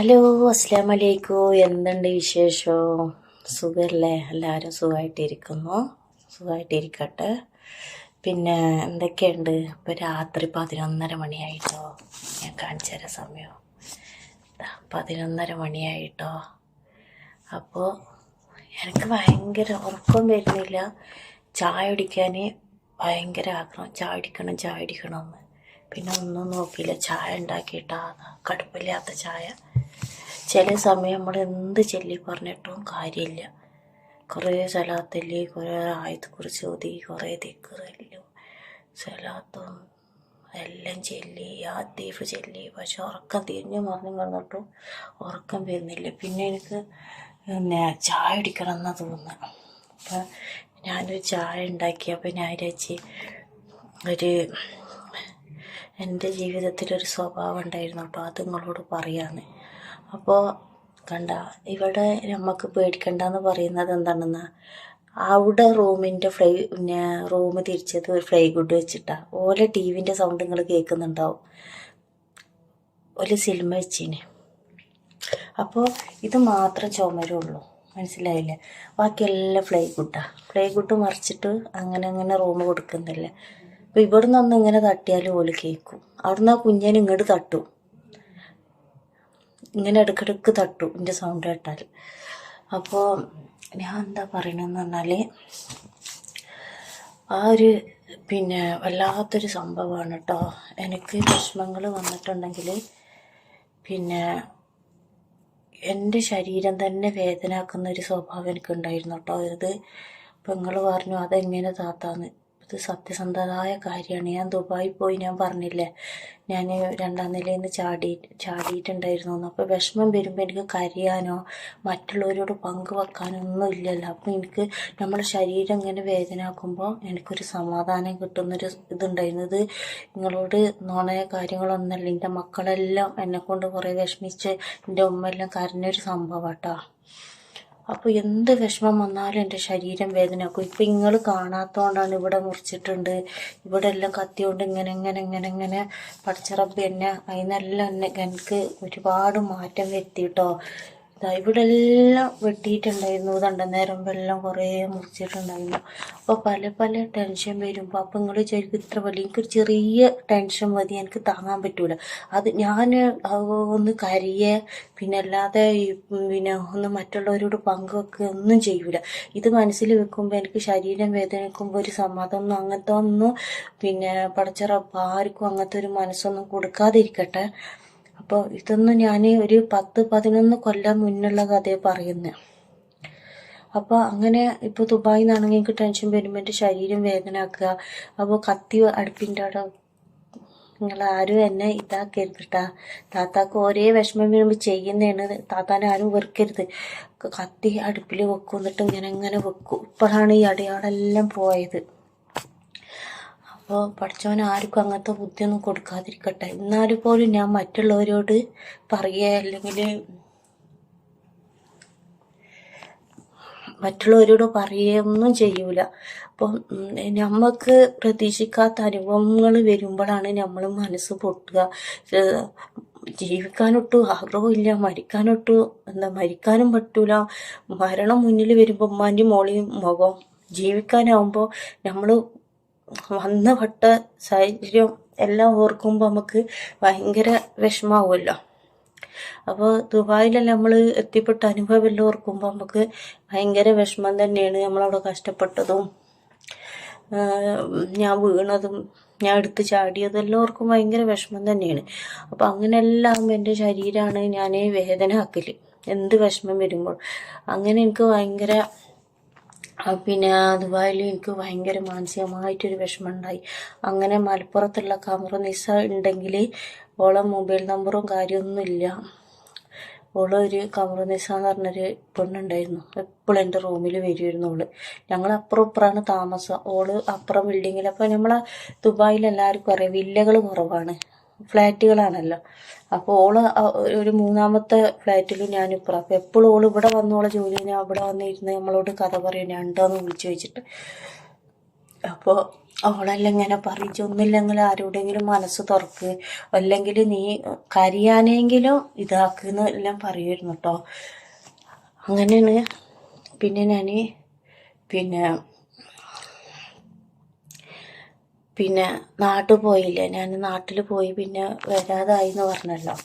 Hello, അസ്സാം വലൈക്കും. എന്തുണ്ട് വിശേഷം? സുഖമല്ലേ? എല്ലാവരും സുഖമായിട്ടിരിക്കട്ടെ. പിന്നെ എന്തൊക്കെയുണ്ട്? ഇപ്പോൾ രാത്രി 11:30 മണിയായിട്ടോ. ഞാൻ കാണിച്ചു തരാം സമയം. 11:30 മണിയായിട്ടോ. അപ്പോൾ എനിക്ക് ഭയങ്കര ഉറക്കം വരുന്നില്ല. ചായ കുടിക്കാൻ ഭയങ്കര ആഗ്രഹം. ചായ കുടിക്കണമെന്ന്. പിന്നെ ഒന്നും നോക്കിയില്ല, ചായ ഉണ്ടാക്കിയിട്ടാ. കടുപ്പില്ലാത്ത ചായ. ചില സമയം നമ്മൾ എന്ത് ചൊല്ലി പറഞ്ഞിട്ടും കാര്യമില്ല. കുറേ സലാത്തല്ലി, കുറേ ആയത്തെക്കുറിച്ച് ഓതി, കുറേ ദിക്റെല്ലും സലാത്തും എല്ലാം ചൊല്ലി, യാത്തീഫ് ചൊല്ലി. പക്ഷെ ഉറക്കം തിരിഞ്ഞു മറിഞ്ഞു കിടന്നിട്ടും ഉറക്കം വരുന്നില്ല. പിന്നെ എനിക്ക് ചായ കുടിക്കണം എന്നാ തോന്നുന്നത്. അപ്പം ഞാനൊരു ചായ ഉണ്ടാക്കിയപ്പോൾ ഞാൻ വിചാരിച്ച് എൻ്റെ ജീവിതത്തിലൊരു സ്വഭാവം ഉണ്ടായിരുന്നു കേട്ടോ, അത് നിങ്ങളോട് പറയാമെന്ന്. അപ്പോൾ കണ്ട, ഇവിടെ നമുക്ക് പേടിക്കണ്ടെന്ന് പറയുന്നത് എന്താണെന്നാ, അവിടെ റൂമിൻ്റെ റൂം തിരിച്ചത് ഒരു ഫ്ലൈവുഡ് വെച്ചിട്ടാണ്. ഓലെ ടി വിൻ്റെ സൗണ്ട് നിങ്ങൾ കേൾക്കുന്നുണ്ടാവും. ഒരു സിനിമ വെച്ചിന്. അപ്പോൾ ഇത് മാത്രം ചുമരുള്ളൂ, മനസ്സിലായില്ലേ? ബാക്കിയെല്ലാം ഫ്ലൈവുഡ് മറിച്ചിട്ട് അങ്ങനെ റൂം കൊടുക്കുന്നില്ല. അപ്പോൾ ഇവിടെ നിന്നൊന്ന് ഇങ്ങനെ തട്ടിയാലും ഓല് കേൾക്കും. അവിടുന്ന് ആ കുഞ്ഞിന് ഇങ്ങോട്ട് തട്ടും, ഇങ്ങനെ ഇടയ്ക്കിടയ്ക്ക് തട്ടും എൻ്റെ സൗണ്ട് കേട്ടാൽ. അപ്പോൾ ഞാൻ എന്താ പറയണമെന്ന് പറഞ്ഞാൽ, ആ ഒരു വല്ലാത്തൊരു സംഭവമാണ് കേട്ടോ. എനിക്ക് വിഷമങ്ങൾ വന്നിട്ടുണ്ടെങ്കിൽ എൻ്റെ ശരീരം തന്നെ വേദനാക്കുന്ന ഒരു സ്വഭാവം എനിക്കുണ്ടായിരുന്നു കേട്ടോ. ഇത് ഇപ്പം നിങ്ങൾ പറഞ്ഞു അതെങ്ങനെ താത്താന്ന്. ഇത് സത്യസന്ധമായ കാര്യമാണ്. ഞാൻ ദുബായിൽ പോയി, ഞാൻ പറഞ്ഞില്ലേ, ഞാൻ 2ാം നിലയിൽ നിന്ന് ചാടിയിട്ടുണ്ടായിരുന്നു. അപ്പോൾ വിഷമം വരുമ്പോൾ എനിക്ക് കരയാനോ മറ്റുള്ളവരോട് പങ്കുവെക്കാനോ ഒന്നും ഇല്ലല്ലോ. അപ്പോൾ എനിക്ക് നമ്മുടെ ശരീരം ഇങ്ങനെ വേദനാക്കുമ്പോൾ എനിക്കൊരു സമാധാനം കിട്ടുന്നൊരു ഇതുണ്ടായിരുന്നു. ഇത് നിങ്ങളോട് നുണയ കാര്യങ്ങളൊന്നുമല്ല. എൻ്റെ മക്കളെല്ലാം എന്നെക്കൊണ്ട് കുറേ വിഷമിച്ച്, എൻ്റെ ഉമ്മയെല്ലാം കരഞ്ഞൊരു സംഭവം കേട്ടോ. അപ്പോൾ എന്ത് വിഷമം വന്നാലും എൻ്റെ ശരീരം വേദനയാക്കും. ഇപ്പം നിങ്ങൾ കാണാത്തതുകൊണ്ടാണ്. ഇവിടെ മുറിച്ചിട്ടുണ്ട്, ഇവിടെ എല്ലാം കത്തിയോണ്ട് ഇങ്ങനെ പടച്ചിറപ്പ് എന്നെ അതിനെല്ലാം എനിക്ക് ഒരുപാട് മാറ്റം വരുത്തിയിട്ടോ. ഇവിടെ എല്ലാം വെട്ടിയിട്ടുണ്ടായിരുന്നു. നേരം എല്ലാം കുറേ മുറിച്ചിട്ടുണ്ടായിരുന്നു. അപ്പോൾ പല ടെൻഷൻ വരുമ്പോൾ അപ്പോൾ നിങ്ങൾ വിചാരിക്കും ഇത്ര വലിയ, എനിക്കൊരു ചെറിയ ടെൻഷൻ മതി, എനിക്ക് താങ്ങാൻ പറ്റൂല. അത് ഞാൻ ഒന്ന് കരയെ, അല്ലാതെ ഒന്ന് മറ്റുള്ളവരോട് പങ്കുവെക്കുക ഒന്നും ചെയ്യൂല. ഇത് മനസ്സിൽ വെക്കുമ്പോൾ എനിക്ക് ശരീരം വേദനിക്കുമ്പോൾ ഒരു സമാധാനം അങ്ങനത്തെ ഒന്നും പടച്ചിറപ്പ് ആർക്കും അങ്ങനത്തെ ഒരു മനസ്സൊന്നും കൊടുക്കാതിരിക്കട്ടെ. അപ്പോൾ ഇതൊന്നും ഞാൻ ഒരു 10-11 കൊല്ലം മുന്നുള്ള കഥയെ പറയുന്നത്. അപ്പോൾ അങ്ങനെ ഇപ്പോൾ ദുബായിൽ നിന്നാണെങ്കിൽ എനിക്ക് ടെൻഷൻ വരുമ്പോൾ എൻ്റെ ശരീരം വേദനാക്കുക. അപ്പോൾ കത്തി അടുപ്പിൻ്റെ അവിടെ നിങ്ങളാരും എന്നെ ഇതാക്കരുത് കേട്ടാ. താത്താക്ക് ഒരേ വിഷമം വരുമ്പോൾ ചെയ്യുന്നതാണ്. താത്താനെ ആരും വെറുക്കരുത്. കത്തി അടുപ്പിൽ വെക്കും, എന്നിട്ട് ഇങ്ങനെ വെക്കും. ഇപ്പോഴാണ് ഈ അടയാളെല്ലാം പോയത്. അപ്പോൾ പഠിച്ചവൻ ആർക്കും അങ്ങനത്തെ ബുദ്ധിയൊന്നും കൊടുക്കാതിരിക്കട്ടെ. എന്നാലും പോലും ഞാൻ മറ്റുള്ളവരോട് പറയുക, അല്ലെങ്കിൽ മറ്റുള്ളവരോട് പറയുകയൊന്നും ചെയ്യൂല. അപ്പം നമുക്ക് പ്രതീക്ഷിക്കാത്ത അനുഭവങ്ങൾ വരുമ്പോഴാണ് നമ്മൾ മനസ്സ് പൊട്ടുക. ജീവിക്കാനൊട്ടും ആഗ്രഹമില്ല, മരിക്കാനും പറ്റൂല. മരണം മുന്നിൽ വരുമ്പോൾ ഉമ്മാൻ്റെയും മോളെയും മുഖം, ജീവിക്കാനാവുമ്പോൾ നമ്മൾ വന്നപ്പെട്ട സാഹചര്യം എല്ലാം ഓർക്കുമ്പോൾ നമുക്ക് ഭയങ്കര വിഷമാവുമല്ലോ. അപ്പോൾ ദുബായിലെല്ലാം നമ്മൾ എത്തിപ്പെട്ട അനുഭവം എല്ലാം ഓർക്കുമ്പോൾ നമുക്ക് ഭയങ്കര വിഷമം തന്നെയാണ്. നമ്മളവിടെ കഷ്ടപ്പെട്ടതും ഞാൻ വീണതും ഞാൻ എടുത്ത് ചാടിയതെല്ലാം ഓർക്കുമ്പോൾ ഭയങ്കര വിഷമം തന്നെയാണ്. അപ്പോൾ അങ്ങനെയെല്ലാം എൻ്റെ ശരീരമാണ് ഞാൻ വേദന എന്ത് വിഷമം വരുമ്പോൾ. അങ്ങനെ എനിക്ക് ഭയങ്കര ദുബായിൽ എനിക്ക് ഭയങ്കര മാനസികമായിട്ടൊരു വിഷമം ഉണ്ടായി. അങ്ങനെ മലപ്പുറത്തുള്ള കമറുനിസ ഉണ്ടെങ്കിൽ ഓളെ മൊബൈൽ നമ്പറും കാര്യമൊന്നുമില്ല. ഓളൊരു കമറുനിസ എന്ന് പറഞ്ഞൊരു പെണ്ണുണ്ടായിരുന്നു. എപ്പോഴും എൻ്റെ റൂമിൽ വരുമായിരുന്നു ഓള്. ഞങ്ങൾ അപ്പുറമാണ് താമസം. ഓള് അപ്പുറം ബിൽഡിങ്ങിൽ. അപ്പോൾ നമ്മളെ ദുബായിൽ എല്ലാവർക്കും അറിയാം, വില്ലകൾ കുറവാണ്, ഫ്ലാറ്റുകളാണല്ലോ. അപ്പോൾ ഓള് ഒരു 3ാമത്തെ ഫ്ലാറ്റിലും ഞാനിപ്പുറം. അപ്പോൾ എപ്പോഴും ഓള് ഇവിടെ വന്നോളെ ജോലി, ഞാൻ ഇവിടെ വന്നിരുന്ന് നമ്മളോട് കഥ പറയും, ഞാൻ ഉണ്ടോയെന്ന് വിളിച്ചു ചോദിച്ചിട്ട്. അപ്പോൾ അവളെല്ലാം ഇങ്ങനെ പറിച്ചൊന്നുമില്ലെങ്കിൽ ആരോടെങ്കിലും മനസ്സ് തുറക്ക്, അല്ലെങ്കിൽ നീ കരയാനെങ്കിലും ഇതാക്കുന്ന എല്ലാം പറയുമായിരുന്നു കേട്ടോ. അങ്ങനെയാണ് പിന്നെ ഞാൻ പിന്നെ പിന്നെ നാട്ടിൽ പോയില്ലേ, ഞാൻ നാട്ടിൽ പോയി പിന്നെ വരാതായി എന്ന് പറഞ്ഞല്ലോ.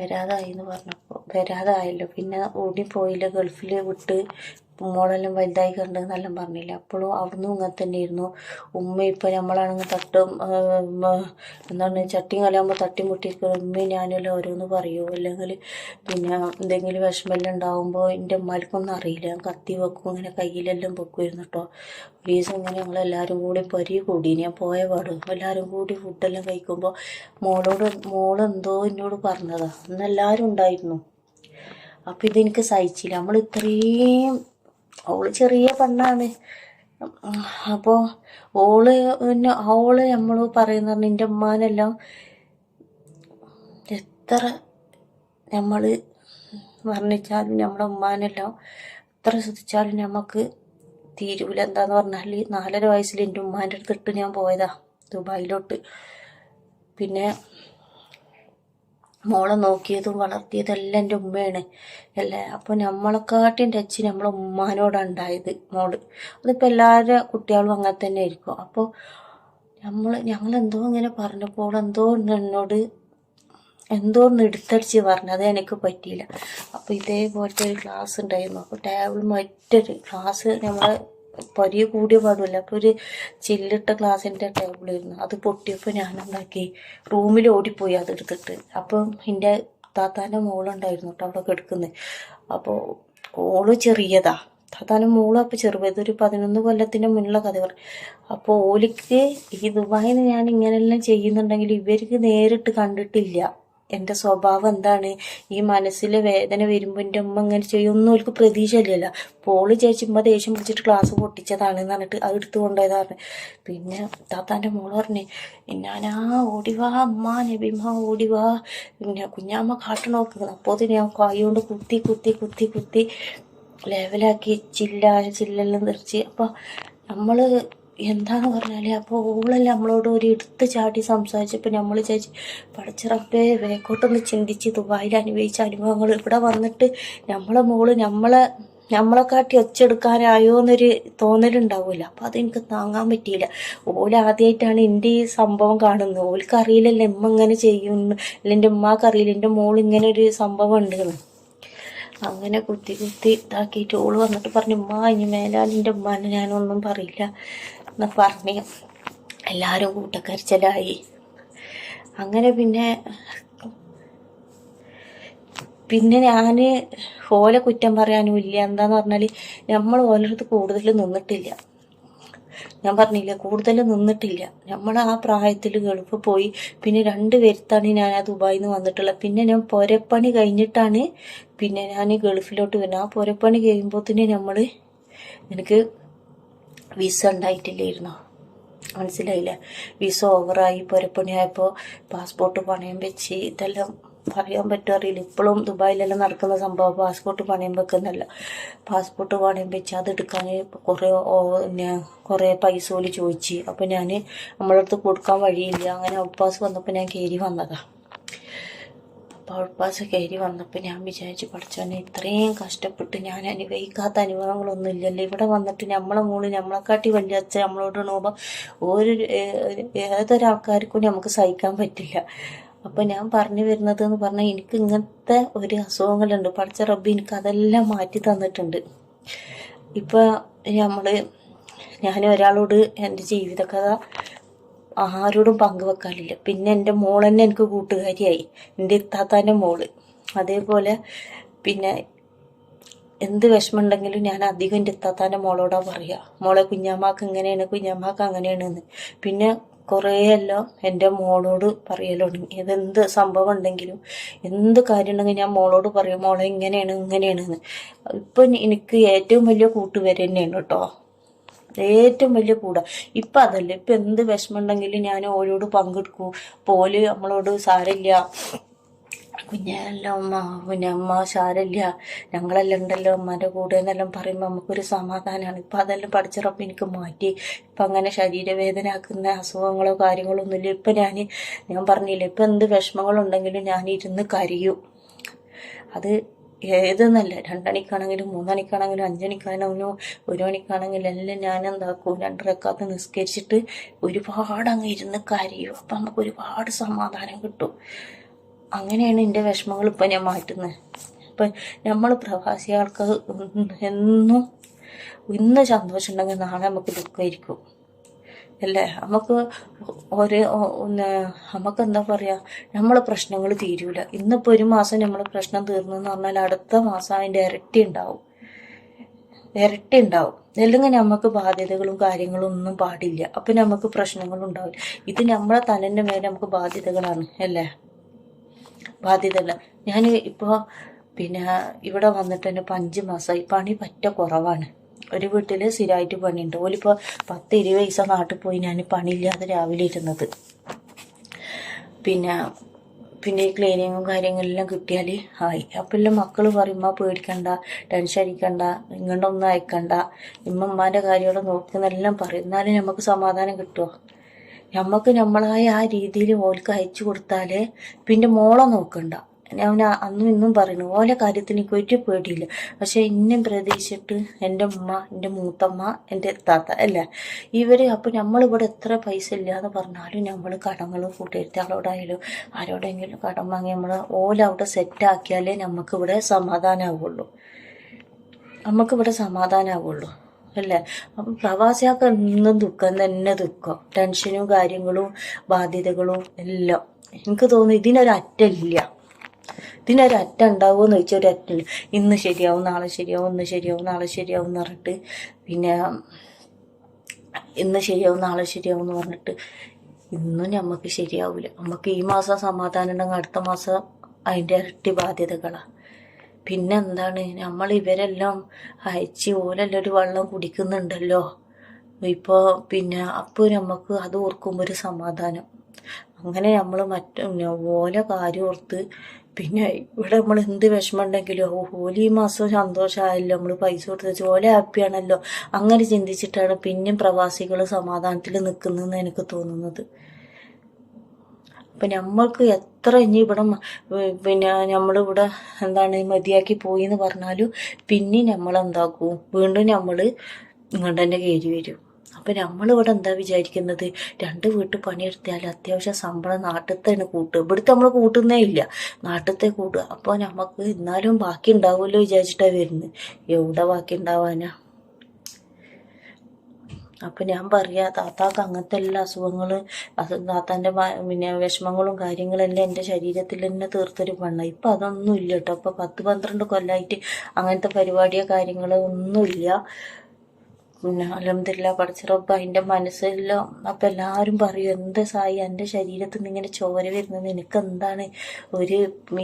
വരാതായല്ലോ, പിന്നെ ഓടിപ്പോയില്ല, ഗൾഫിൽ വിട്ട് മോളെല്ലാം വലുതായി കണ്ടെന്നെല്ലാം പറഞ്ഞില്ല. അപ്പോഴും അവിടുന്ന് ഇങ്ങനെ തന്നെയായിരുന്നു. ഉമ്മ ഇപ്പം നമ്മളാണെങ്കിൽ എന്താണ് ചട്ടിയും കലയാകുമ്പോൾ തട്ടിമുട്ടിയിരിക്കുക. ഉമ്മയും ഞാനെല്ലാം ഓരോന്ന് പറയുമോ, അല്ലെങ്കിൽ പിന്നെ എന്തെങ്കിലും വിഷമെല്ലാം ഉണ്ടാകുമ്പോൾ എൻ്റെ ഉമ്മാർക്കൊന്നും അറിയില്ല. ഞാൻ കത്തി വെക്കും, ഇങ്ങനെ കയ്യിലെല്ലാം വെക്കുമായിരുന്നു കേട്ടോ. ഒരു ദിവസം ഇങ്ങനെ ഞങ്ങളെല്ലാവരും കൂടി പൊരി കൂടി, ഞാൻ പോയ പാടും എല്ലാവരും കൂടി ഫുഡെല്ലാം കഴിക്കുമ്പോൾ മോളെന്തോ എന്നോട് പറഞ്ഞതാ. അന്ന് എല്ലാവരും ഉണ്ടായിരുന്നു. അപ്പം ഇതെനിക്ക് സഹിച്ചില്ല. നമ്മൾ ഇത്രയും അവള് ചെറിയ പെണ്ണാണ്. അപ്പോൾ അവള് നമ്മൾ പറയുന്ന എൻ്റെ ഉമ്മാനെല്ലാം എത്ര നമ്മൾ വർണ്ണിച്ചാലും നമ്മുടെ ഉമ്മാനെല്ലാം എത്ര ശ്രദ്ധിച്ചാലും നമുക്ക് തീരൂല. എന്താന്ന് പറഞ്ഞാൽ 4.5 വയസ്സിൽ എൻ്റെ ഉമ്മാൻ്റെ അടുത്തിട്ട് ഞാൻ പോയതാ ദുബായിലോട്ട്. പിന്നെ മോളെ നോക്കിയതും വളർത്തിയതെല്ലാം എൻ്റെ ഉമ്മയാണ് അല്ലേ. അപ്പോൾ നമ്മളെക്കാട്ടിയും ടച്ച് നമ്മളെ ഉമ്മാനോടാണ് ഉണ്ടായത് മോള്. അതിപ്പോൾ എല്ലാവരുടെ കുട്ടികളും അങ്ങനെ തന്നെ ആയിരിക്കും. അപ്പോൾ ഞങ്ങളെന്തോ ഇങ്ങനെ പറഞ്ഞപ്പോൾ എന്നോട് എന്തോ ഒന്ന് എടുത്തടിച്ച് പറഞ്ഞു. അത് എനിക്ക് പറ്റിയില്ല. അപ്പോൾ ഇതേപോലത്തെ ഒരു ക്ലാസ് ഉണ്ടായിരുന്നു. അപ്പോൾ ടേബിൾ മറ്റൊരു ക്ലാസ് നമ്മളെ പൊരിയ കൂടിയ പാടുമല്ല. അപ്പോൾ ഒരു ചില്ലിട്ട ഗ്ലാസിൻ്റെ ടേബിളായിരുന്നു. അത് പൊട്ടിയപ്പോൾ ഞാനെന്താക്കി, റൂമിൽ ഓടിപ്പോയി അതെടുത്തിട്ട്. അപ്പം എൻ്റെ താത്താൻ്റെ മോളുണ്ടായിരുന്നു കേട്ടോ അവിടെ കിടക്കുന്നത്. അപ്പോൾ ഓള് ചെറിയതാ, താത്താൻ്റെ മോളും അപ്പോൾ ചെറുത്. ഒരു 11 കൊല്ലത്തിൻ്റെ മുന്നുള്ള കഥ പറയും. അപ്പോൾ ഓലിക്ക് ഈ ദുബായിൽ നിന്ന് ഞാൻ ഇങ്ങനെയെല്ലാം ചെയ്യുന്നുണ്ടെങ്കിൽ ഇവർക്ക് നേരിട്ട് കണ്ടിട്ടില്ല എൻ്റെ സ്വഭാവം എന്താണ്. ഈ മനസ്സിലെ വേദന വരുമ്പോൾ എൻ്റെ അമ്മ ഇങ്ങനെ ചെയ്യൊന്നും അവർക്ക് പ്രതീക്ഷ ഇല്ലല്ലോ. പോള് ചേച്ചിമ്മ ദേഷ്യം പിടിച്ചിട്ട് ക്ലാസ് പൊട്ടിച്ചതാണെന്ന് പറഞ്ഞിട്ട് അത് എടുത്തു കൊണ്ടുപോയതാണ്. പിന്നെ താത്താൻ്റെ മോള് പറഞ്ഞേ, ഞാനാ ഓടിവാ അമ്മ നബിമ്മ ഓടിവാ, പിന്നെ കുഞ്ഞാമ്മ കാട്ടു നോക്കുന്നത്. അപ്പോൾ ഞാൻ കൈ കൊണ്ട് കുത്തി ലെവലാക്കി ചില്ലെല്ലാം തെറിച്ച്. അപ്പോൾ നമ്മൾ എന്താന്ന് പറഞ്ഞാൽ അപ്പോൾ ഓളെല്ലാം നമ്മളോട് ഒരു എടുത്ത് ചാടി സംസാരിച്ചപ്പോൾ നമ്മൾ ചേച്ചി പടച്ചിറപ്പേ വേക്കോട്ടൊന്ന് ചിന്തിച്ച് ദുബായിൽ അനുഭവിച്ച അനുഭവങ്ങൾ ഇവിടെ വന്നിട്ട് നമ്മളെ മോള് നമ്മളെക്കാട്ടി ഒച്ചെടുക്കാനായോ എന്നൊരു തോന്നലുണ്ടാവില്ല. അപ്പോൾ അതെനിക്ക് താങ്ങാൻ പറ്റിയില്ല. ആദ്യമായിട്ടാണ് എൻ്റെ ഈ സംഭവം കാണുന്നത്. ഓൾക്കറിയില്ലല്ലോ എമ്മ ഇങ്ങനെ ചെയ്യുന്നു, അല്ല എൻ്റെ ഉമ്മാക്ക് അറിയില്ല എൻ്റെ മോൾ ഇങ്ങനെ ഒരു സംഭവം ഉണ്ടെന്ന്. അങ്ങനെ കുത്തി ഇതാക്കിയിട്ട് ഓള് വന്നിട്ട് പറഞ്ഞു, ഉമ്മ ഇനി മേലാൽ എൻ്റെ ഉമ്മാനെ ഞാനൊന്നും പറയില്ല എന്ന് പറഞ്ഞ് എല്ലാവരും കൂട്ടക്കരച്ചിലായി. അങ്ങനെ പിന്നെ ഞാൻ ഓലെ കുറ്റം പറയാനും ഇല്ല. എന്താന്ന് പറഞ്ഞാൽ നമ്മൾ ഓലടുത്ത് കൂടുതൽ നിന്നിട്ടില്ല. ഞാൻ പറഞ്ഞില്ല, കൂടുതൽ നിന്നിട്ടില്ല. നമ്മൾ ആ പ്രായത്തിൽ ഗൾഫ് പോയി. പിന്നെ 2 വരുത്താണ് ഞാൻ ആ ദുബായിൽ നിന്ന് വന്നിട്ടുള്ളത്. പിന്നെ ഞാൻ പുരപ്പണി കഴിഞ്ഞിട്ടാണ് പിന്നെ ഞാൻ ഗൾഫിലോട്ട് വരുന്നത്. ആ പുരപ്പണി കഴിയുമ്പോൾ എനിക്ക് വിസ ഉണ്ടായിട്ടില്ലായിരുന്നു. മനസ്സിലായില്ലേ? വിസ ഓവറായി, പുരപ്പണിയായപ്പോൾ പാസ്പോർട്ട് പണയം വെച്ച്, ഇതെല്ലാം പറയാൻ പറ്റുമോ അറിയില്ല. ഇപ്പോഴും ദുബായിലെല്ലാം നടക്കുന്ന സംഭവം. പാസ്പോർട്ട് പണയം വെക്കുന്നല്ല, പാസ്പോർട്ട് പണയം വെച്ച് അതെടുക്കാൻ കുറേ പൈസ പോലെ ചോദിച്ച്. അപ്പോൾ ഞാൻ നമ്മളടുത്ത് കൊടുക്കാൻ വഴിയില്ല. അങ്ങനെ ഔട്ട്പാസ് വന്നപ്പോൾ ഞാൻ കയറി വന്നതാണ്. അപ്പോൾ ഔട്ട്പാസ് കയറി വന്നപ്പോൾ ഞാൻ വിചാരിച്ചു, പഠിച്ചോനെ ഇത്രയും കഷ്ടപ്പെട്ട് ഞാൻ അനുഭവിക്കാത്ത അനുഭവങ്ങളൊന്നും ഇല്ലല്ലോ. ഇവിടെ വന്നിട്ട് നമ്മളെ മോള് നമ്മളെക്കാട്ടി വലിയ അച്ഛൻ നമ്മളോട് നോക്കുമ്പോൾ ഏതൊരാൾക്കാർക്കും നമുക്ക് സഹിക്കാൻ പറ്റില്ല. അപ്പോൾ ഞാൻ പറഞ്ഞു വരുന്നതെന്ന് പറഞ്ഞാൽ എനിക്ക് ഇങ്ങനത്തെ ഒരു അസുഖങ്ങളുണ്ട്. പഠിച്ച റബ്ബി എനിക്ക് അതെല്ലാം മാറ്റി തന്നിട്ടുണ്ട്. ഇപ്പോൾ ഞാൻ ഒരാളോട് എൻ്റെ ജീവിതകഥ ആരോടും പങ്കുവെക്കാനില്ല. പിന്നെ എൻ്റെ മോൾ തന്നെ എനിക്ക് കൂട്ടുകാരിയായി, എൻ്റെ ഇത്താത്താൻ്റെ മോള്. അതേപോലെ പിന്നെ എന്ത് വിഷമമുണ്ടെങ്കിലും ഞാൻ അധികം എൻ്റെ ഇത്താത്താൻ്റെ മോളോടാണ് പറയുക, മോളെ കുഞ്ഞാമ്മക്ക് ഇങ്ങനെയാണ്, കുഞ്ഞാമ്മക്ക് അങ്ങനെയാണെന്ന്. പിന്നെ കുറേയെല്ലാം എൻ്റെ മോളോട് പറയലോ. ഏതെന്ത് സംഭവം ഉണ്ടെങ്കിലും എന്ത് കാര്യം ഉണ്ടെങ്കിലും ഞാൻ മോളോട് പറയും, മോളെ ഇങ്ങനെയാണെന്ന്. ഇപ്പം എനിക്ക് ഏറ്റവും വലിയ കൂട്ടുകാരി തന്നെയാണ് കേട്ടോ, ഏറ്റവും വലിയ കൂടെ. ഇപ്പം അതല്ല, ഇപ്പം എന്ത് വിഷമമുണ്ടെങ്കിലും ഞാൻ ഓരോട് പങ്കെടുക്കും. പോല് നമ്മളോട് സാരമില്ല കുഞ്ഞെല്ലാം പിന്നെ അമ്മ സാരമില്ല, ഞങ്ങളെല്ലാം ഉണ്ടല്ലോ അമ്മേൻ്റെ കൂടെ എന്നെല്ലാം പറയുമ്പോൾ നമുക്കൊരു സമാധാനമാണ്. ഇപ്പം അതെല്ലാം പഠിച്ചിറപ്പം എനിക്ക് മാറ്റി. ഇപ്പം അങ്ങനെ ശരീരവേദന ആക്കുന്ന അസുഖങ്ങളോ കാര്യങ്ങളോ ഒന്നുമില്ല. ഇപ്പം ഞാൻ പറഞ്ഞില്ല, ഇപ്പം എന്ത് വിഷമങ്ങളുണ്ടെങ്കിലും ഞാനിരുന്ന് കരയും. അത് ഏതെന്നല്ല, 2 മണിക്കാണെങ്കിലും 3 മണിക്കാണെങ്കിലും 5 മണിക്കാണെങ്കിലും 1 മണിക്കാണെങ്കിലും എല്ലാം ഞാൻ എന്താക്കും, 2 റക്അത്ത് നിസ്കരിച്ചിട്ട് ഒരുപാട് അങ്ങ് ഇരുന്ന് കരയും. അപ്പം നമുക്ക് ഒരുപാട് സമാധാനം കിട്ടും. അങ്ങനെയാണ് എൻ്റെ വിഷമങ്ങൾ ഇപ്പം ഞാൻ മാറ്റുന്നത്. ഇപ്പം നമ്മൾ പ്രവാസികൾക്ക് എന്നും ഇന്ന് സന്തോഷം ഉണ്ടെങ്കിൽ നാളെ നമുക്ക് ദുഃഖമായിരിക്കും അല്ലേ. നമുക്ക് നമുക്ക് എന്താ പറയുക, നമ്മളെ പ്രശ്നങ്ങൾ തീരൂല. ഇന്നിപ്പോൾ ഒരു മാസം നമ്മളെ പ്രശ്നം തീർന്നു എന്ന് പറഞ്ഞാൽ അടുത്ത മാസം അതിൻ്റെ ഇരട്ടി ഉണ്ടാവും. അല്ലെങ്കിൽ നമുക്ക് ബാധ്യതകളും കാര്യങ്ങളും ഒന്നും പാടില്ല. അപ്പം നമുക്ക് പ്രശ്നങ്ങളും ഉണ്ടാവില്ല. ഇത് നമ്മളെ തലേൻ്റെ മേലെ നമുക്ക് ബാധ്യതകളാണ് അല്ലേ. ബാധ്യതയല്ല. ഞാൻ ഇപ്പോൾ പിന്നെ ഇവിടെ വന്നിട്ട് തന്നെ 5 മാസമായി. പണി പറ്റ കുറവാണ്. ഒരു വീട്ടിൽ സ്ഥിരമായിട്ട് പണിയുണ്ട്. ഓലിപ്പോൾ 10-20 പൈസ നാട്ടിൽ പോയി ഞാൻ പണിയില്ലാതെ രാവിലെ ഇരുന്നത്. പിന്നെ ഈ ക്ലീനിങ്ങും കാര്യങ്ങളെല്ലാം കിട്ടിയാൽ ആയി. അപ്പം എല്ലാം മക്കൾ പറയുമ്പോൾ പേടിക്കണ്ട, ടെൻഷൻ അടിക്കണ്ട, ഇങ്ങോട്ടൊന്നും അയക്കണ്ട, ഉമ്മാൻ്റെ കാര്യമോടെ നോക്കുന്നെല്ലാം പറയും. എന്നാലും നമുക്ക് സമാധാനം കിട്ടുമോ? നമുക്ക് നമ്മളായ ആ രീതിയിൽ ഓൾക്ക് അയച്ചു കൊടുത്താലേ പിന്നെ മോളെ നോക്കണ്ട. ഞാൻ അന്നും ഇന്നും പറയുന്നു, ഓലെ കാര്യത്തിന് എനിക്ക് ഒരു പേടിയില്ല. പക്ഷെ ഇന്നും പ്രതീക്ഷിച്ചിട്ട് എൻ്റെ ഉമ്മ, എൻ്റെ മൂത്തമ്മ, എൻ്റെ താത്ത അല്ലേ ഇവർ. അപ്പം നമ്മളിവിടെ എത്ര പൈസ ഇല്ലാന്ന് പറഞ്ഞാലും നമ്മൾ കടങ്ങൾ കൂട്ടുകാരോടായാലും ആരോടെങ്കിലും കടം വാങ്ങി നമ്മൾ ഓലവിടെ സെറ്റാക്കിയാലേ നമുക്കിവിടെ സമാധാനമാവുള്ളൂ. അല്ലേ. അപ്പം പ്രവാസികൾക്ക് എന്നും ദുഃഖം തന്നെ, ദുഃഖം, ടെൻഷനും കാര്യങ്ങളും ബാധ്യതകളും എല്ലാം. എനിക്ക് തോന്നുന്നു ഇതിനൊരറ്റമില്ല. ഇതിനൊരറ്റം ഉണ്ടാവുമെന്ന് ചോദിച്ചാൽ ഒരറ്റില്ല. ഇന്ന് ശരിയാവും, നാളെ ശരിയാവും, ഇന്ന് ശരിയാവും, നാളെ ശരിയാവും എന്ന് പറഞ്ഞിട്ട് പിന്നെ ഇന്ന് ശരിയാവും, നാളെ ശരിയാവും എന്ന് പറഞ്ഞിട്ട് ഇന്നും നമുക്ക് ശരിയാവില്ല. നമുക്ക് ഈ മാസം സമാധാനം ഉണ്ടെങ്കിൽ അടുത്ത മാസം അതിൻ്റെ ഇരട്ടി ബാധ്യതകളാണ്. പിന്നെ എന്താണ്, നമ്മൾ ഇവരെല്ലാം അയച്ച് ഓലെല്ലാം ഒരു വെള്ളം കുടിക്കുന്നുണ്ടല്ലോ ഇപ്പോൾ. പിന്നെ അപ്പോൾ നമുക്ക് അത് ഓർക്കുമ്പോൾ ഒരു സമാധാനം. അങ്ങനെ നമ്മൾ ഓലെ കാര്യം ഓർത്ത് പിന്നെ ഇവിടെ നമ്മൾ എന്ത് വിഷമം ഉണ്ടെങ്കിലോ ഓല ഈ മാസം സന്തോഷമായല്ലോ, നമ്മൾ പൈസ കൊടുത്ത് ഓല ഹാപ്പിയാണല്ലോ, അങ്ങനെ ചിന്തിച്ചിട്ടാണ് പിന്നെയും പ്രവാസികൾ സമാധാനത്തിൽ നിൽക്കുന്നതെന്ന് എനിക്ക് തോന്നുന്നത്. അപ്പം നമ്മൾക്ക് എത്ര ഇനി ഇവിടെ പിന്നെ നമ്മളിവിടെ എന്താണ് മതിയാക്കി പോയി എന്ന് പറഞ്ഞാലും പിന്നെ നമ്മളെന്താക്കും, വീണ്ടും നമ്മൾ ഇങ്ങോട്ട് തന്നെ കയറി വരും. അപ്പം നമ്മളിവിടെ എന്താ വിചാരിക്കുന്നത്, 2 വീട്ടിൽ പണിയെടുത്താൽ അത്യാവശ്യം ശമ്പളം നാട്ടിലത്തേന് കൂട്ടുക. ഇവിടുത്തെ നമ്മൾ കൂട്ടുന്നേ ഇല്ല, നാട്ടിലത്തെ കൂടുക. അപ്പോൾ നമുക്ക് എന്നാലും ബാക്കി ഉണ്ടാവുമല്ലോ വിചാരിച്ചിട്ടാണ് വരുന്നത്. എവിടെ ബാക്കി ഉണ്ടാവാനാ. അപ്പം ഞാൻ പറയാ, താത്താക്ക് അങ്ങനത്തെ എല്ലാ അസുഖങ്ങളും താത്താൻ്റെ പിന്നെ വിഷമങ്ങളും കാര്യങ്ങളെല്ലാം എൻ്റെ ശരീരത്തിൽ തന്നെ തീർത്തൊരു പെണ്ണ. ഇപ്പം അതൊന്നും ഇല്ല കേട്ടോ. ഇപ്പം 10-12 കൊല്ലമായിട്ട് അങ്ങനത്തെ പരിപാടിയോ കാര്യങ്ങളോ ഒന്നുമില്ല. പിന്നെ അൽഹംദുലില്ലാ പഠിച്ചറപ്പം അതിൻ്റെ മനസ്സെല്ലാം. അപ്പം എല്ലാവരും പറയും, എന്താ സായി എൻ്റെ ശരീരത്തിൽ നിന്ന് ഇങ്ങനെ ചോര വരുന്നത്, എനിക്ക് എന്താണ് ഒരു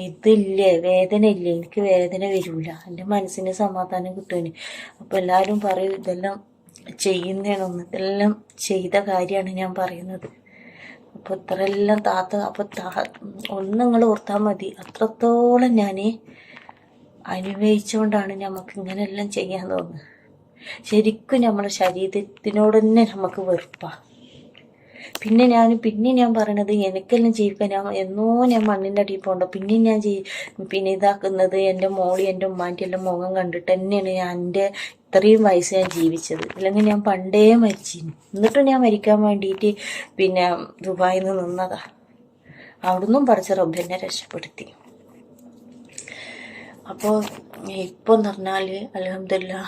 ഇതില്ലേ, വേദന ഇല്ലേ? എനിക്ക് വേദന വരില്ല, എൻ്റെ മനസ്സിന് സമാധാനം കിട്ടുമെന്ന്. അപ്പം എല്ലാവരും പറയും ഇതെല്ലാം ചെയ്യുന്നതാണൊന്ന്, ഇതെല്ലാം ചെയ്ത കാര്യമാണ് ഞാൻ പറയുന്നത്. അപ്പോൾ ഇത്രയെല്ലാം താത്ത ഒന്ന് നിങ്ങൾ ഓർത്താൽ മതി, അത്രത്തോളം ഞാൻ അനുഭവിച്ചുകൊണ്ടാണ് നമുക്ക് ഇങ്ങനെയെല്ലാം ചെയ്യാൻ തോന്നുന്നത്. ശരിക്കും നമ്മളെ ശരീരത്തിനോട് തന്നെ നമുക്ക് വെറുപ്പാണ്. പിന്നെ ഞാൻ പറയണത്, എനിക്കെല്ലാം ജീവിക്കാൻ ഞാൻ മണ്ണിൻ്റെ അടിയിൽ പോകണ്ട. പിന്നെ ഇതാക്കുന്നത് എൻ്റെ മോളി എൻ്റെ ഉമ്മാൻ്റെ എല്ലാം മുഖം കണ്ടിട്ട് തന്നെയാണ് ഞാൻ എൻ്റെ ഇത്രയും വയസ്സ് ഞാൻ ജീവിച്ചത്. അല്ലെങ്കിൽ ഞാൻ പണ്ടേ മരിച്ചിരുന്നു. എന്നിട്ടും ഞാൻ മരിക്കാൻ വേണ്ടിയിട്ട് പിന്നെ ദുബായിൽ നിന്ന് നിന്നതാ. അവിടുന്നും പഠിച്ച റബ്ബെന്നെ രക്ഷപ്പെടുത്തി. അപ്പോൾ ഇപ്പോൾ എന്ന് പറഞ്ഞാൽ അൽഹംദുലില്ലാ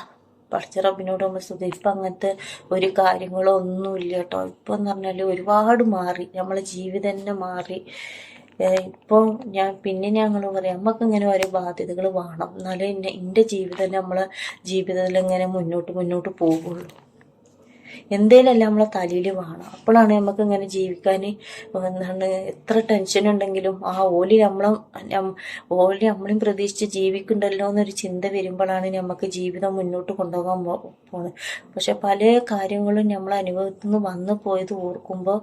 പഠിച്ച റബ്ബിനോട് നമ്മൾ സ്തുതി. ഇപ്പം അങ്ങനത്തെ ഒരു കാര്യങ്ങളോ ഒന്നുമില്ല കേട്ടോ. ഇപ്പം എന്ന് പറഞ്ഞാൽ ഒരുപാട് മാറി, നമ്മളെ ജീവിതം തന്നെ മാറി. ഇപ്പോൾ ഞങ്ങൾ പറയാം, നമുക്ക് ഇങ്ങനെ ഓരോ ബാധ്യതകൾ വേണം, എന്നാലേ എൻ്റെ ജീവിതം നമ്മളെ ജീവിതത്തിൽ ഇങ്ങനെ മുന്നോട്ട് പോകുള്ളൂ. എന്തേലല്ല നമ്മളെ തലയിൽ വേണം. അപ്പോഴാണ് നമുക്ക് ഇങ്ങനെ ജീവിക്കാൻ എന്താണ്, എത്ര ടെൻഷൻ ഉണ്ടെങ്കിലും ആ ഓലി നമ്മളെയും പ്രതീക്ഷിച്ച് ജീവിക്കണ്ടല്ലോ എന്നൊരു ചിന്ത വരുമ്പോഴാണ് നമുക്ക് ജീവിതം മുന്നോട്ട് കൊണ്ടുപോകാൻ പോകുന്നത്. പക്ഷെ പല കാര്യങ്ങളും നമ്മൾ അനുഭവത്തിൽ നിന്ന് വന്നു പോയത് ഓർക്കുമ്പോൾ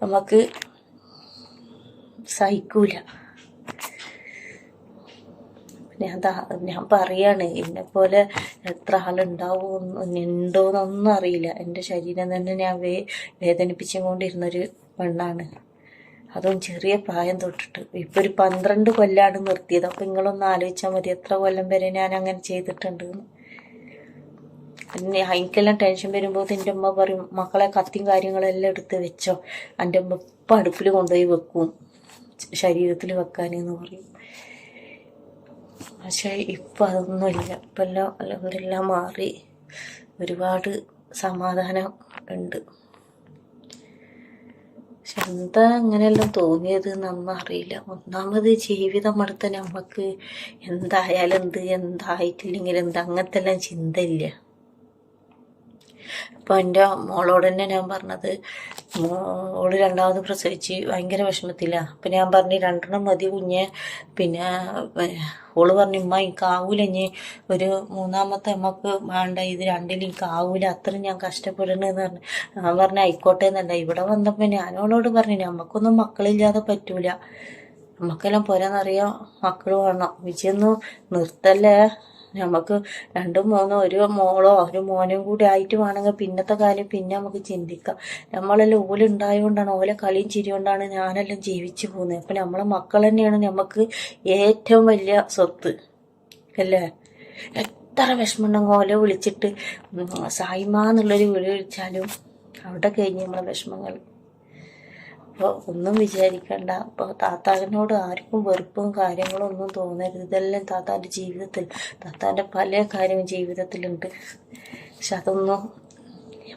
നമുക്ക് സഹിക്കൂല. ഞാൻ പറയാണ്, എന്നെപ്പോലെ എത്ര ഉണ്ടോന്നൊന്നും അറിയില്ല. എൻ്റെ ശരീരം തന്നെ ഞാൻ വേദനിപ്പിച്ചും കൊണ്ടിരുന്നൊരു പെണ്ണാണ്. അതും ചെറിയ പ്രായം തൊട്ടിട്ട്. ഇപ്പൊ ഒരു 12 കൊല്ലാണ് നിർത്തിയത്. അപ്പൊ നിങ്ങളൊന്ന് ആലോചിച്ചാൽ മതി എത്ര കൊല്ലം വരെ ഞാൻ അങ്ങനെ ചെയ്തിട്ടുണ്ട്. പിന്നെ എനിക്കെല്ലാം ടെൻഷൻ വരുമ്പോൾ എൻ്റെ ഉമ്മ പറയും, മക്കളെ കത്തിയും കാര്യങ്ങളെല്ലാം എടുത്ത് വെച്ചോ. എൻ്റെ ഉമ്മ ഇപ്പം അടുപ്പിൽ കൊണ്ടുപോയി വെക്കും, ശരീരത്തിൽ വെക്കാനെന്ന് പറയും. പക്ഷെ ഇപ്പം അതൊന്നുമില്ല. ഇപ്പം എല്ലാം മാറി, ഒരുപാട് സമാധാനം ഉണ്ട്. പക്ഷെ എന്താ അങ്ങനെയെല്ലാം തോന്നിയത് എന്നൊന്നും അറിയില്ല. ഒന്നാമത് ജീവിതം അടുത്ത നമുക്ക് എന്തായാലും എന്ത്, എന്തായിട്ടില്ലെങ്കിൽ എന്ത്, അങ്ങനത്തെ എല്ലാം ചിന്തയില്ല. അപ്പോൾ എൻ്റെ മോളോട് തന്നെ ഞാൻ പറഞ്ഞത്, ഓള് 2ാമത് പ്രസവിച്ച് ഭയങ്കര വിഷമത്തിലാണ്. അപ്പം ഞാൻ പറഞ്ഞു 2 മതി കുഞ്ഞെ. പിന്നെ ഓള് പറഞ്ഞു, ഉമ്മ എനിക്കാവൂല, ഇനി ഒരു 3ാമത്തെ നമുക്ക് വേണ്ട, ഇത് 2ൽ എനിക്കാവൂല, അത്രയും ഞാൻ കഷ്ടപ്പെടണമെന്ന് പറഞ്ഞു. ഞാൻ പറഞ്ഞു ആയിക്കോട്ടെ എന്നല്ല. ഇവിടെ വന്നപ്പോൾ ഞാനോളോട് പറഞ്ഞു, നമുക്കൊന്നും മക്കളില്ലാതെ പറ്റൂല, നമുക്കെല്ലാം പോരാന്നറിയാം, മക്കൾ വേണം, വിജയൊന്നും നിർത്തല്ലേ. നമുക്ക് 2, 3 ഒരു മോളോ ഒരു മോനും കൂടി ആയിട്ട് വേണമെങ്കിൽ പിന്നത്തെ കാര്യം പിന്നെ നമുക്ക് ചിന്തിക്കാം. നമ്മളെല്ലാം ഓലുണ്ടായതുകൊണ്ടാണ്, ഓലെ കളിയും ചിരികൊണ്ടാണ് ഞാനെല്ലാം ജീവിച്ചു പോകുന്നത്. അപ്പം നമ്മളെ മക്കൾ തന്നെയാണ് നമുക്ക് ഏറ്റവും വലിയ സ്വത്ത് അല്ലേ. എത്ര വിഷമമുണ്ടെങ്കിൽ ഓലെ വിളിച്ചിട്ട് സായിമ എന്നുള്ളൊരു വിളി വിളിച്ചാലും അവിടെ കഴിഞ്ഞ് നമ്മളെ വിഷമങ്ങൾ. അപ്പോൾ ഒന്നും വിചാരിക്കണ്ട. അപ്പോൾ താത്താവിനോട് ആർക്കും വെറുപ്പും കാര്യങ്ങളും ഒന്നും തോന്നരുത്. ഇതെല്ലാം താത്താൻ്റെ ജീവിതത്തിൽ, താത്താൻ്റെ പല കാര്യവും ജീവിതത്തിലുണ്ട്. പക്ഷെ അതൊന്നും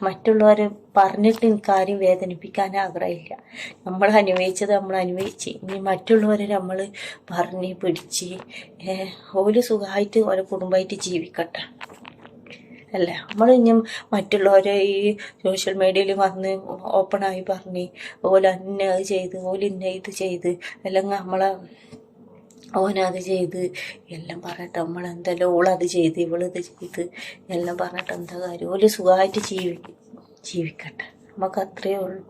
മറ്റുള്ളവർ പറഞ്ഞിട്ട് എനിക്ക് ആരും വേദനിപ്പിക്കാൻ ആഗ്രഹമില്ല. നമ്മൾ അനുഭവിച്ചത് നമ്മൾ അനുഭവിച്ച്, ഇനി മറ്റുള്ളവരെ നമ്മൾ പറഞ്ഞ് പിടിച്ച് ഓല് സുഖമായിട്ട് ഓരോ കുടുംബമായിട്ട് ജീവിക്കട്ടെ അല്ലേ. നമ്മൾ ഇനിയും മറ്റുള്ളവരെ ഈ സോഷ്യൽ മീഡിയയിൽ വന്ന് ഓപ്പണായി പറഞ്ഞ് ഓലെന്നെ അത് ചെയ്ത്, ഓലിന്നെ ഇത് ചെയ്ത്, അല്ലെങ്കിൽ നമ്മളെ ഓനത് ചെയ്ത് എല്ലാം പറഞ്ഞിട്ട് നമ്മളെന്തെല്ലാം ഓളത് ചെയ്ത് ഇവളിത് ചെയ്ത് എല്ലാം പറഞ്ഞിട്ട് എന്താ കാര്യം. ഓല് സുഖമായിട്ട് ജീവിക്കട്ടെ, നമുക്ക് അത്രയേ ഉള്ളൂ.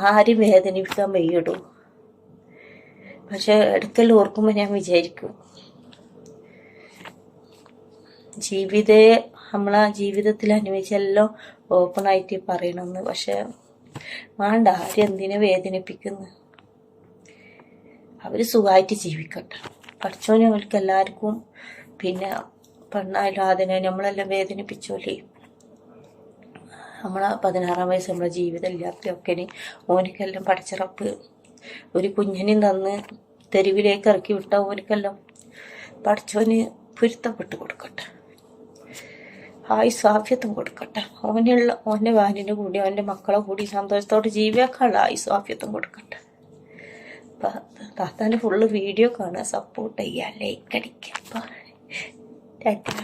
ആരും വേദനിപ്പിക്കാൻ വയ്യടൂ. പക്ഷെ ഇടയ്ക്കെല്ലാം ഓർക്കുമ്പോൾ ഞാൻ വിചാരിക്കും, നമ്മളെ ജീവിതത്തിൽ അനുഭവിച്ചെല്ലാം ഓപ്പണായിട്ട് പറയണമെന്ന്. പക്ഷെ വേണ്ട, ആരും എന്തിനെ വേദനിപ്പിക്കുന്നു. അവർ സുഖമായിട്ട് ജീവിക്കട്ടെ. പഠിച്ചോനെ അവർക്ക് എല്ലാവർക്കും. പിന്നെ പെണ്ണായാലും അതിനെ നമ്മളെല്ലാം വേദനിപ്പിച്ചോലേ. നമ്മളെ 16-ാം വയസ്സ് നമ്മളെ ജീവിതം ഇല്ലാത്തൊക്കെ ഓനിക്കെല്ലാം പഠിച്ചിറപ്പ് ഒരു കുഞ്ഞിനെയും തന്ന് തെരുവിലേക്ക് ഇറക്കി വിട്ട ഓനിക്കെല്ലാം പഠിച്ചോന് പൊരുത്തപ്പെട്ട് കൊടുക്കട്ടെ, ആയുസ്വാഫ്യത്വം കൊടുക്കട്ടെ. ഓൻ്റെ ഭാര്യൻ്റെ കൂടി അവൻ്റെ മക്കളെ കൂടി സന്തോഷത്തോടെ ജീവിക്കാനുള്ള ആയുസ്വാഫ്യത്വം കൊടുക്കട്ടെ. അപ്പം താത്താൻ്റെ ഫുള്ള് വീഡിയോ കാണുക, സപ്പോർട്ട് ചെയ്യുക, ലൈക്ക് അടിക്കുക. അപ്പം ടാറ്റാ.